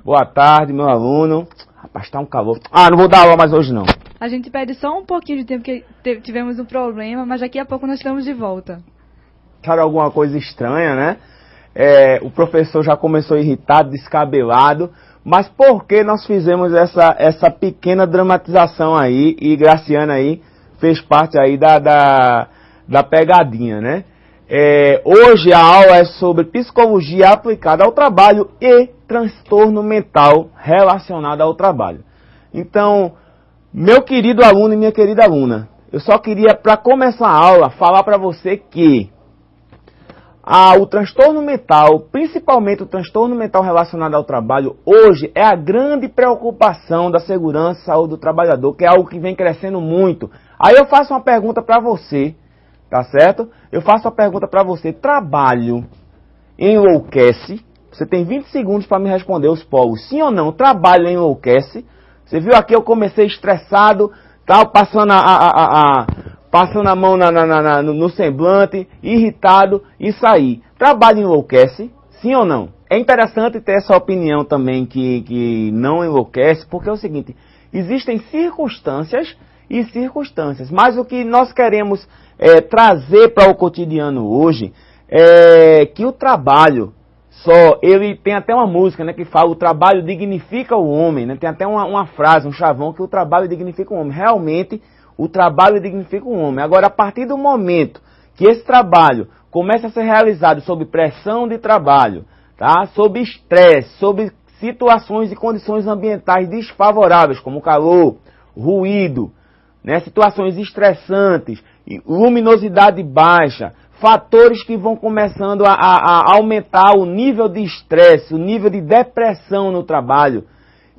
Boa tarde, meu aluno. Rapaz, tá um calor. Não vou dar aula mais hoje não. A gente pede só um pouquinho de tempo, porque tivemos um problema, mas daqui a pouco nós estamos de volta. Acharam alguma coisa estranha, né? O professor já começou irritado, descabelado. Mas por que nós fizemos essa pequena dramatização aí? E Graciana aí fez parte aí da pegadinha, né? Hoje a aula é sobre psicologia aplicada ao trabalho e transtorno mental relacionado ao trabalho. Então, meu querido aluno e minha querida aluna, eu só queria, para começar a aula, falar para você que o transtorno mental, principalmente o transtorno mental relacionado ao trabalho, hoje é a grande preocupação da segurança e saúde do trabalhador, que é algo que vem crescendo muito. Aí eu faço uma pergunta para você, tá certo? Eu faço uma pergunta para você. Trabalho enlouquece? Você tem 20 segundos para me responder os polos. Sim ou não? Trabalho enlouquece? Você viu aqui, eu comecei estressado, tal, passando a mão no semblante, irritado e saí. Trabalho enlouquece? Sim ou não? É interessante ter essa opinião também que não enlouquece, porque é o seguinte, existem circunstâncias e circunstâncias, mas o que nós queremos trazer para o cotidiano hoje é que o trabalho, ele tem até uma música, né, que fala o trabalho dignifica o homem, né? Tem até uma frase, um chavão, que o trabalho dignifica o homem. Realmente, o trabalho dignifica o homem. Agora, a partir do momento que esse trabalho começa a ser realizado sob pressão de trabalho, tá? Sob estresse, sob situações e condições ambientais desfavoráveis, como calor, ruído, né? Situações estressantes, luminosidade baixa, fatores que vão começando a aumentar o nível de estresse, o nível de depressão no trabalho.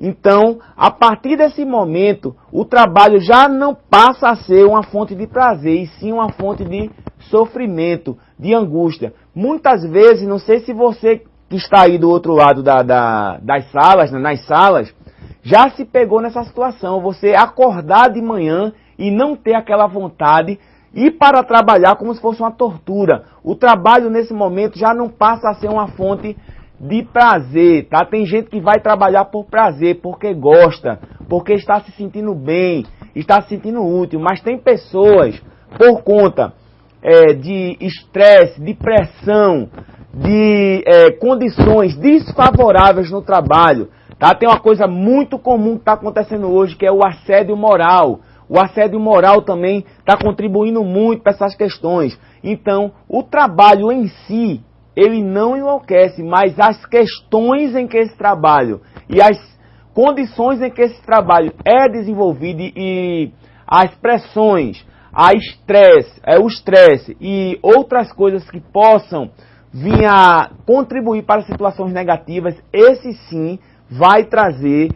Então, a partir desse momento, o trabalho já não passa a ser uma fonte de prazer, e sim uma fonte de sofrimento, de angústia. Muitas vezes, não sei se você que está aí do outro lado das salas, né, nas salas, já se pegou nessa situação. Você acordar de manhã e não ter aquela vontade, ir para trabalhar como se fosse uma tortura. O trabalho nesse momento já não passa a ser uma fonte de prazer, tá? Tem gente que vai trabalhar por prazer, porque gosta, porque está se sentindo bem, está se sentindo útil, mas tem pessoas, por conta de estresse, de pressão, de condições desfavoráveis no trabalho, tá? Tem uma coisa muito comum que está acontecendo hoje, que é o assédio moral. O assédio moral também está contribuindo muito para essas questões. Então, o trabalho em si, ele não enlouquece, mas as questões em que esse trabalho e as condições em que esse trabalho é desenvolvido e as pressões, o estresse e outras coisas que possam vir a contribuir para situações negativas, esse sim vai trazer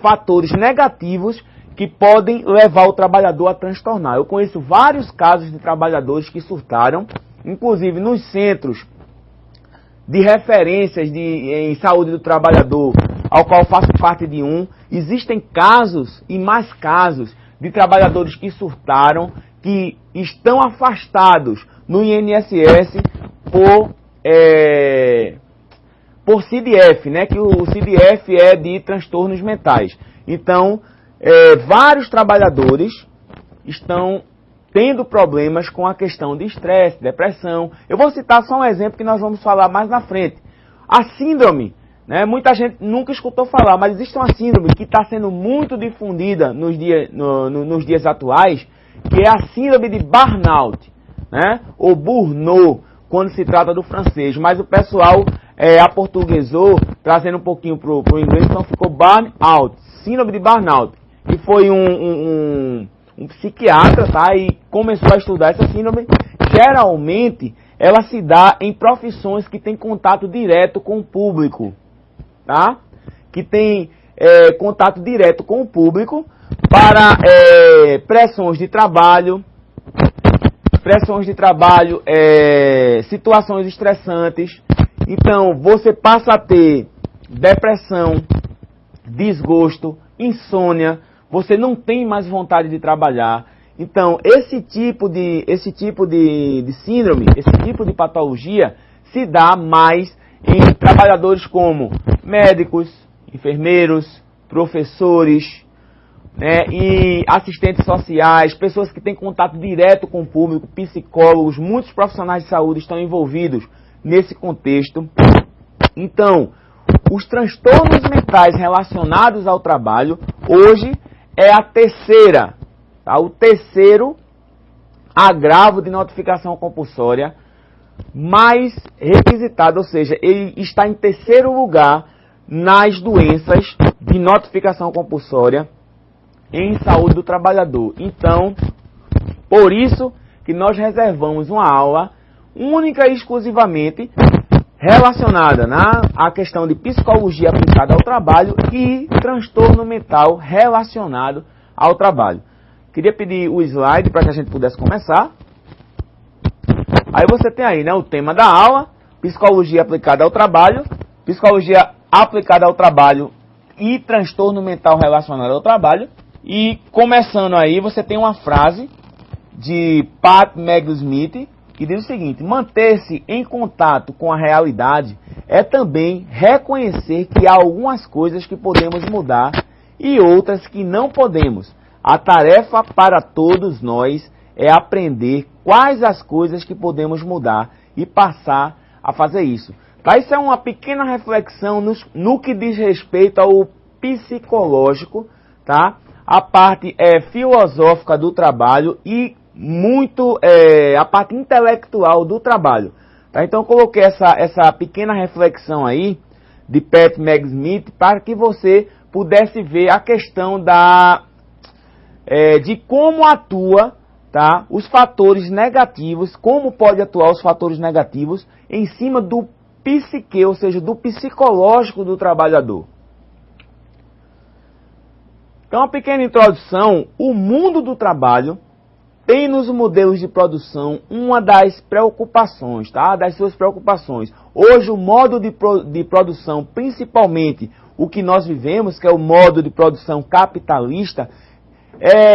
fatores negativos que podem levar o trabalhador a transtornar. Eu conheço vários casos de trabalhadores que surtaram, inclusive nos centros de referências em saúde do trabalhador, ao qual faço parte de um. Existem casos e mais casos de trabalhadores que surtaram, que estão afastados no INSS por CDF, né? Que o CDF é de transtornos mentais. Então, vários trabalhadores estão tendo problemas com a questão de estresse, depressão. Eu vou citar só um exemplo que nós vamos falar mais na frente. A síndrome, né? Muita gente nunca escutou falar, mas existe uma síndrome que está sendo muito difundida nos dias atuais, que é a síndrome de burnout, né? Ou burnout, quando se trata do francês. Mas o pessoal aportuguesou, trazendo um pouquinho para o inglês, então ficou burnout, síndrome de burnout. E foi um psiquiatra, tá? E começou a estudar essa síndrome. Geralmente, ela se dá em profissões que têm contato direto com o público, tá? Que tem contato direto com o público para pressões de trabalho, situações estressantes. Então, você passa a ter depressão, desgosto, insônia, você não tem mais vontade de trabalhar. Então, esse tipo de síndrome, esse tipo de patologia, se dá mais em trabalhadores como médicos, enfermeiros, professores, né, e assistentes sociais, pessoas que têm contato direto com o público, psicólogos, muitos profissionais de saúde estão envolvidos nesse contexto. Então, os transtornos mentais relacionados ao trabalho, hoje é a terceira, tá? O terceiro agravo de notificação compulsória mais requisitado, ou seja, ele está em terceiro lugar nas doenças de notificação compulsória em saúde do trabalhador. Então, por isso que nós reservamos uma aula única e exclusivamente relacionada à questão de psicologia aplicada ao trabalho e transtorno mental relacionado ao trabalho. Queria pedir o slide para que a gente pudesse começar. Aí você tem aí, né, o tema da aula, psicologia aplicada ao trabalho e transtorno mental relacionado ao trabalho. E começando aí, você tem uma frase de Pat Megg-Smith que diz o seguinte: manter-se em contato com a realidade é também reconhecer que há algumas coisas que podemos mudar e outras que não podemos. A tarefa para todos nós é aprender quais as coisas que podemos mudar e passar a fazer isso. Tá? Isso é uma pequena reflexão no que diz respeito ao psicológico, tá? A parte filosófica do trabalho e muito a parte intelectual do trabalho. Tá? Então eu coloquei essa pequena reflexão aí de Pat Megg-Smith para que você pudesse ver a questão de como atua, tá, os fatores negativos, como pode atuar os fatores negativos em cima do psique, ou seja, do psicológico do trabalhador. Então, uma pequena introdução: o mundo do trabalho tem nos modelos de produção uma das preocupações, tá? Das suas preocupações. Hoje o modo de produção, principalmente o que nós vivemos, que é o modo de produção capitalista,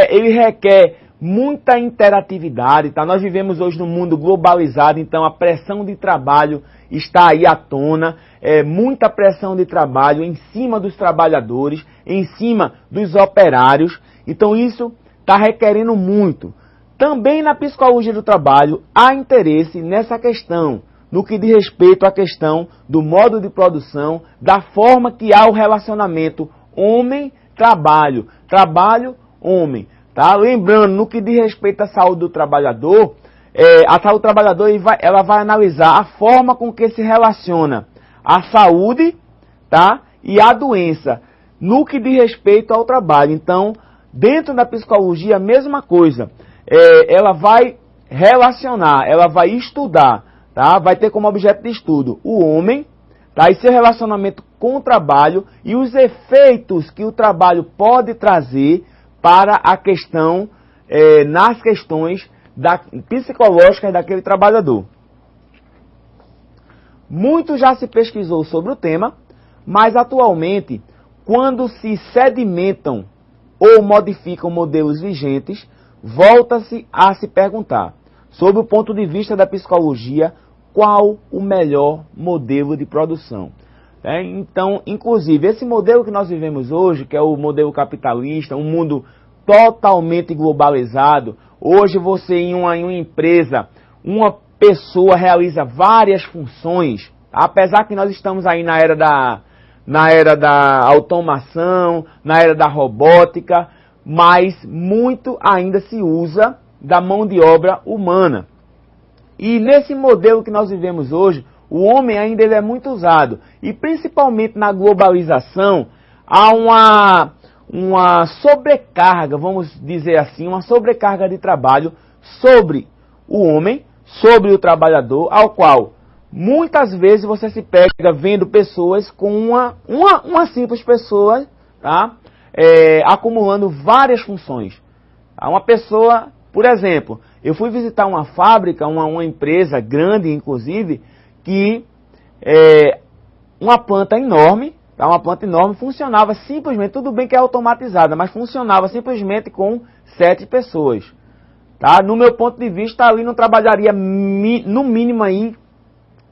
ele requer muita interatividade, tá? Nós vivemos hoje num mundo globalizado, então a pressão de trabalho está aí à tona, muita pressão de trabalho em cima dos trabalhadores, em cima dos operários, então isso está requerendo muito. Também na psicologia do trabalho há interesse nessa questão, no que diz respeito à questão do modo de produção, da forma que há o relacionamento homem-trabalho, trabalho-homem. Tá? Lembrando, no que diz respeito à saúde do trabalhador, a saúde do trabalhador ela vai analisar a forma com que se relaciona a saúde, tá, e a doença, no que diz respeito ao trabalho. Então, dentro da psicologia, a mesma coisa. Ela vai relacionar, ela vai estudar, tá? Vai ter como objeto de estudo o homem, tá? E seu relacionamento com o trabalho e os efeitos que o trabalho pode trazer para a questão, nas questões psicológicas daquele trabalhador. Muito já se pesquisou sobre o tema, mas atualmente, quando se sedimentam ou modificam modelos vigentes, volta-se a se perguntar, sob o ponto de vista da psicologia, qual o melhor modelo de produção. Então, inclusive, esse modelo que nós vivemos hoje, que é o modelo capitalista, um mundo totalmente globalizado, hoje você em uma empresa, uma pessoa realiza várias funções, apesar que nós estamos aí na era da automação, na era da robótica, mas muito ainda se usa da mão de obra humana. E nesse modelo que nós vivemos hoje, o homem ainda é muito usado. E principalmente na globalização, há uma sobrecarga, vamos dizer assim, uma sobrecarga de trabalho sobre o homem, sobre o trabalhador, ao qual muitas vezes você se pega vendo pessoas com uma simples pessoa, tá? Acumulando várias funções. Uma pessoa, por exemplo, eu fui visitar uma fábrica, uma empresa grande, inclusive, que uma planta enorme, tá? Uma planta enorme funcionava simplesmente, tudo bem que é automatizada, mas funcionava simplesmente com 7 pessoas. Tá? No meu ponto de vista, ali não trabalharia no mínimo aí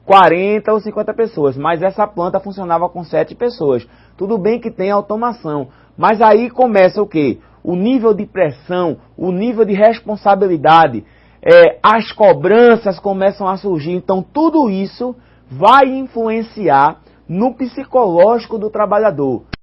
40 ou 50 pessoas, mas essa planta funcionava com 7 pessoas. Tudo bem que tem automação, mas aí começa o quê? O nível de pressão, o nível de responsabilidade, as cobranças começam a surgir. Então tudo isso vai influenciar no psicológico do trabalhador.